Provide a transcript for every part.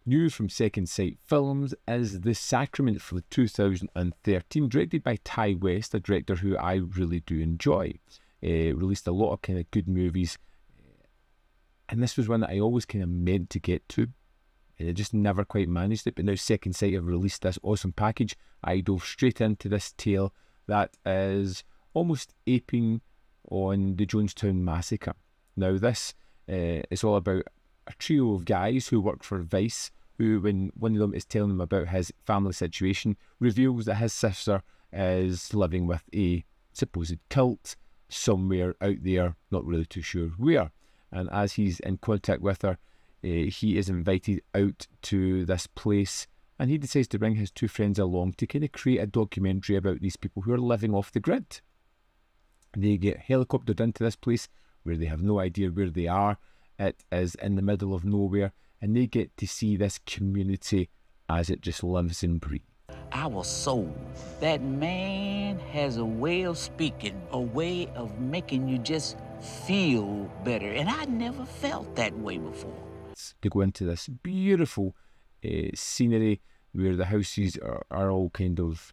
New from Second Sight Films is The Sacrament for 2013, directed by Ty West, a director who I really do enjoy. Released a lot of kind of good movies, and this was one that I always kind of meant to get to, and I just never quite managed it. But now Second Sight have released this awesome package. I dove straight into this tale that is almost aping on the Jonestown Massacre. Now this is all about a trio of guys who work for Vice, who, when one of them is telling them about his family situation, reveals that his sister is living with a supposed cult somewhere out there, not really too sure where. And as he's in contact with her, he is invited out to this place, and he decides to bring his two friends along to kind of create a documentary about these people who are living off the grid. They get helicoptered into this place where they have no idea where they are. It is in the middle of nowhere, and they get to see this community as it just lives and breathes. Our soul, that man has a way of speaking, a way of making you just feel better, and I never felt that way before. They go into this beautiful scenery where the houses are all kind of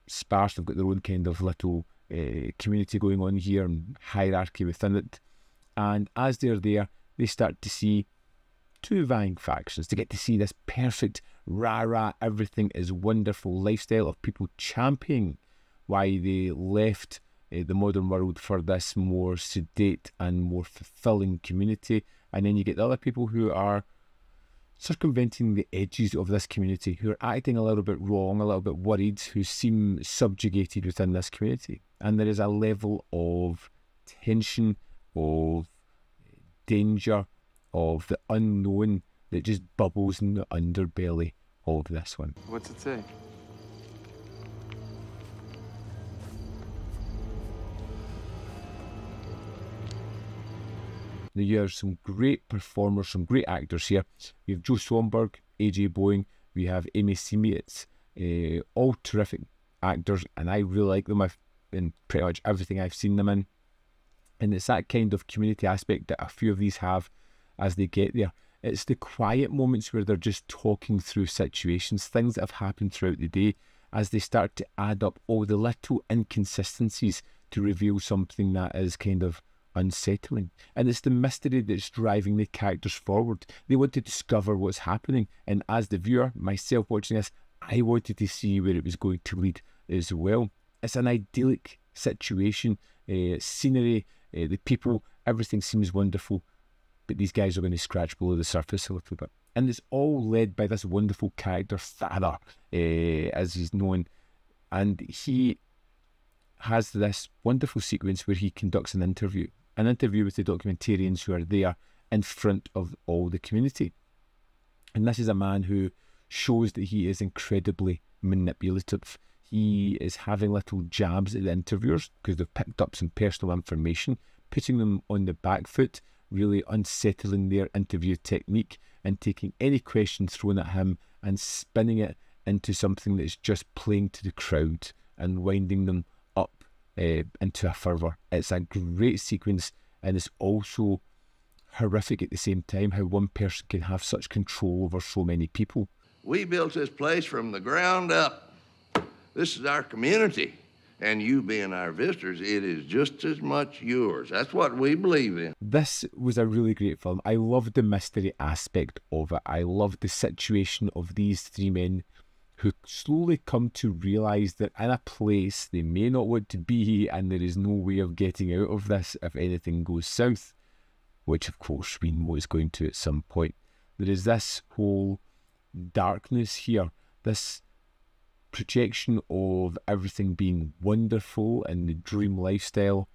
sparse. They've got their own kind of little community going on here and hierarchy within it. And as they're there, they start to see two vying factions. They get to see this perfect, rah-rah, everything is wonderful lifestyle of people championing why they left the modern world for this more sedate and more fulfilling community. And then you get the other people who are circumventing the edges of this community, who are acting a little bit wrong, a little bit worried, who seem subjugated within this community. And there is a level of tension, of danger, of the unknown that just bubbles in the underbelly of this one. What's it say? Now you have some great performers, some great actors here. We have Joe Swanberg, AJ Boeing, we have Amy Semietz, all terrific actors, and I really like them in pretty much everything I've seen them in. And it's that kind of community aspect that a few of these have as they get there. It's the quiet moments where they're just talking through situations, things that have happened throughout the day, as they start to add up all the little inconsistencies to reveal something that is kind of unsettling. And it's the mystery that's driving the characters forward. They want to discover what's happening, and as the viewer, myself watching this, I wanted to see where it was going to lead as well. It's an idyllic situation, scenery, the people, everything seems wonderful, but these guys are going to scratch below the surface a little bit. And it's all led by this wonderful character, Father, as he's known. And he has this wonderful sequence where he conducts an interview with the documentarians who are there in front of all the community. And this is a man who shows that he is incredibly manipulative. He is having little jabs at the interviewers because they've picked up some personal information, putting them on the back foot, really unsettling their interview technique, and taking any question thrown at him and spinning it into something that's just playing to the crowd and winding them up into a fervour. It's a great sequence, and it's also horrific at the same time, how one person can have such control over so many people. We built this place from the ground up. This is our community, and you being our visitors, it is just as much yours. That's what we believe in. This was a really great film. I loved the mystery aspect of it. I loved the situation of these three men who slowly come to realise that in a place they may not want to be, and there is no way of getting out of this if anything goes south, which of course we know is going to at some point. There is this whole darkness here, this projection of everything being wonderful and the dream lifestyle,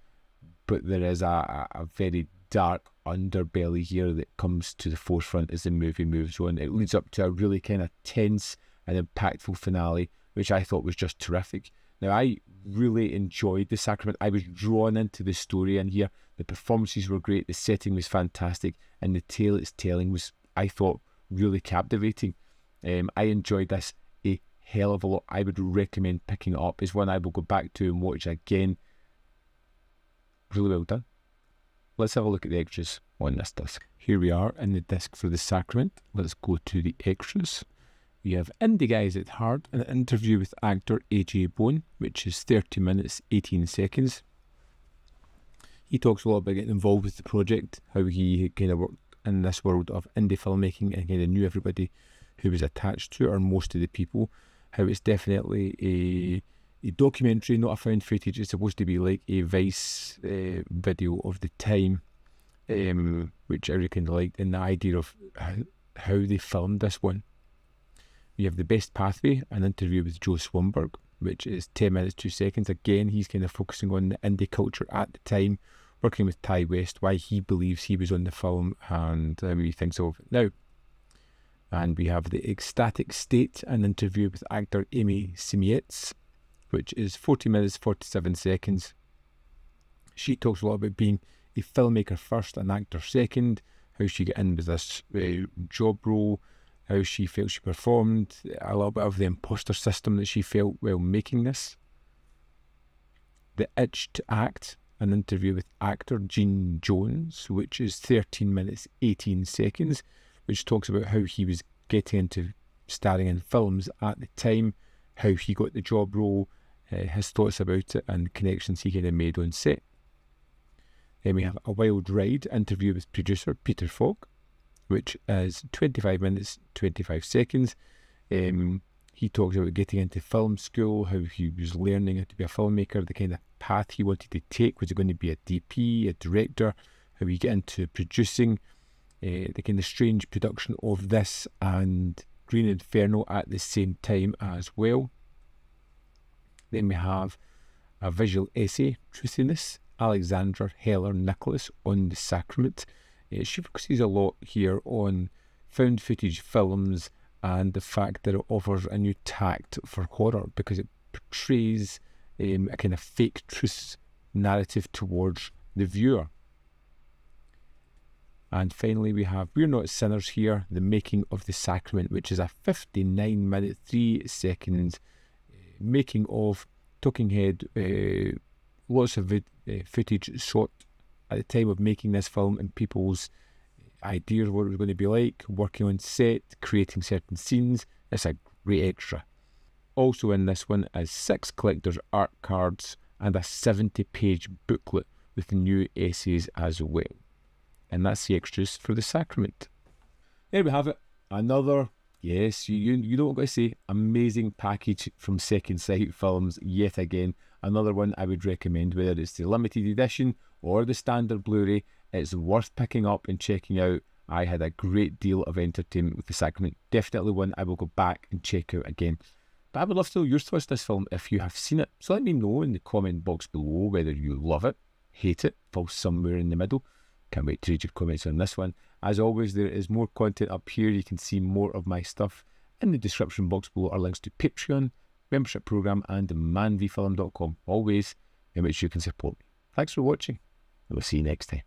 but there is a very dark underbelly here that comes to the forefront as the movie moves on. It leads up to a really kind of tense and impactful finale, which I thought was just terrific. Now, I really enjoyed The Sacrament. I was drawn into the story in here. The performances were great, the setting was fantastic, and the tale it's telling was, I thought, really captivating. I enjoyed this a hell of a lot. I would recommend picking it up. It's one I will go back to and watch again. Really well done. Let's have a look at the extras on this disc. Here we are in the disc for The Sacrament. Let's go to the extras. We have Indie Guys at Heart, an interview with actor AJ Bowen, which is 30 minutes 18 seconds. He talks a lot about getting involved with the project, how he kind of worked in this world of indie filmmaking and kind of knew everybody who was attached to it, or most of the people. How it's definitely a documentary, not a found footage. It's supposed to be like a Vice video of the time, which I really kind of liked, and the idea of how they filmed this one. We have The Best Pathway, an interview with Joe Swanberg, which is 10 minutes 2 seconds. Again, he's kind of focusing on the indie culture at the time, working with Ty West, why he believes he was on the film and how he thinks of it now. And we have The Ecstatic State, an interview with actor Amy Semietz, which is 40 minutes 47 seconds. She talks a lot about being a filmmaker first and actor second, how she got in with this job role, how she felt she performed, a little bit of the imposter system that she felt while making this. The Itch to Act, an interview with actor Gene Jones, which is 13 minutes 18 seconds, which talks about how he was getting into starring in films at the time, how he got the job role, his thoughts about it, and connections he kind of made on set. Then we have A Wild Ride, interview with producer Peter Falk, which is 25 minutes 25 seconds. He talks about getting into film school, how he was learning how to be a filmmaker, the kind of path he wanted to take. Was it going to be a DP, a director? How he get into producing, the kind of strange production of this and Green Inferno at the same time as well. Then we have a visual essay, Truthiness, Alexandra Heller Nicholas on The Sacrament. She focuses a lot here on found footage films and the fact that it offers a new tact for horror because it portrays a kind of fake truth narrative towards the viewer. And finally we have We're Not Sinners here, The Making of The Sacrament, which is a 59 minute 3 seconds making of, talking head, lots of footage shot at the time of making this film and people's ideas of what it was going to be like, working on set, creating certain scenes. It's a great extra. Also in this one is 6 collector's art cards and a 70-page booklet with new essays as well. And that's the extras for The Sacrament. There we have it. Another, yes, you know what I'm going to say, amazing package from Second Sight Films yet again. Another one I would recommend, whether it's the limited edition or the standard Blu-ray. It's worth picking up and checking out. I had a great deal of entertainment with The Sacrament. Definitely one I will go back and check out again. But I would love to know your thoughts on this film if you have seen it. So let me know in the comment box below whether you love it, hate it, fall somewhere in the middle. Can't wait to read your comments on this one. As always, there is more content up here. You can see more of my stuff. In the description box below are links to Patreon, membership program, and manvfilm.com. Always in which you can support me. Thanks for watching, and we'll see you next time.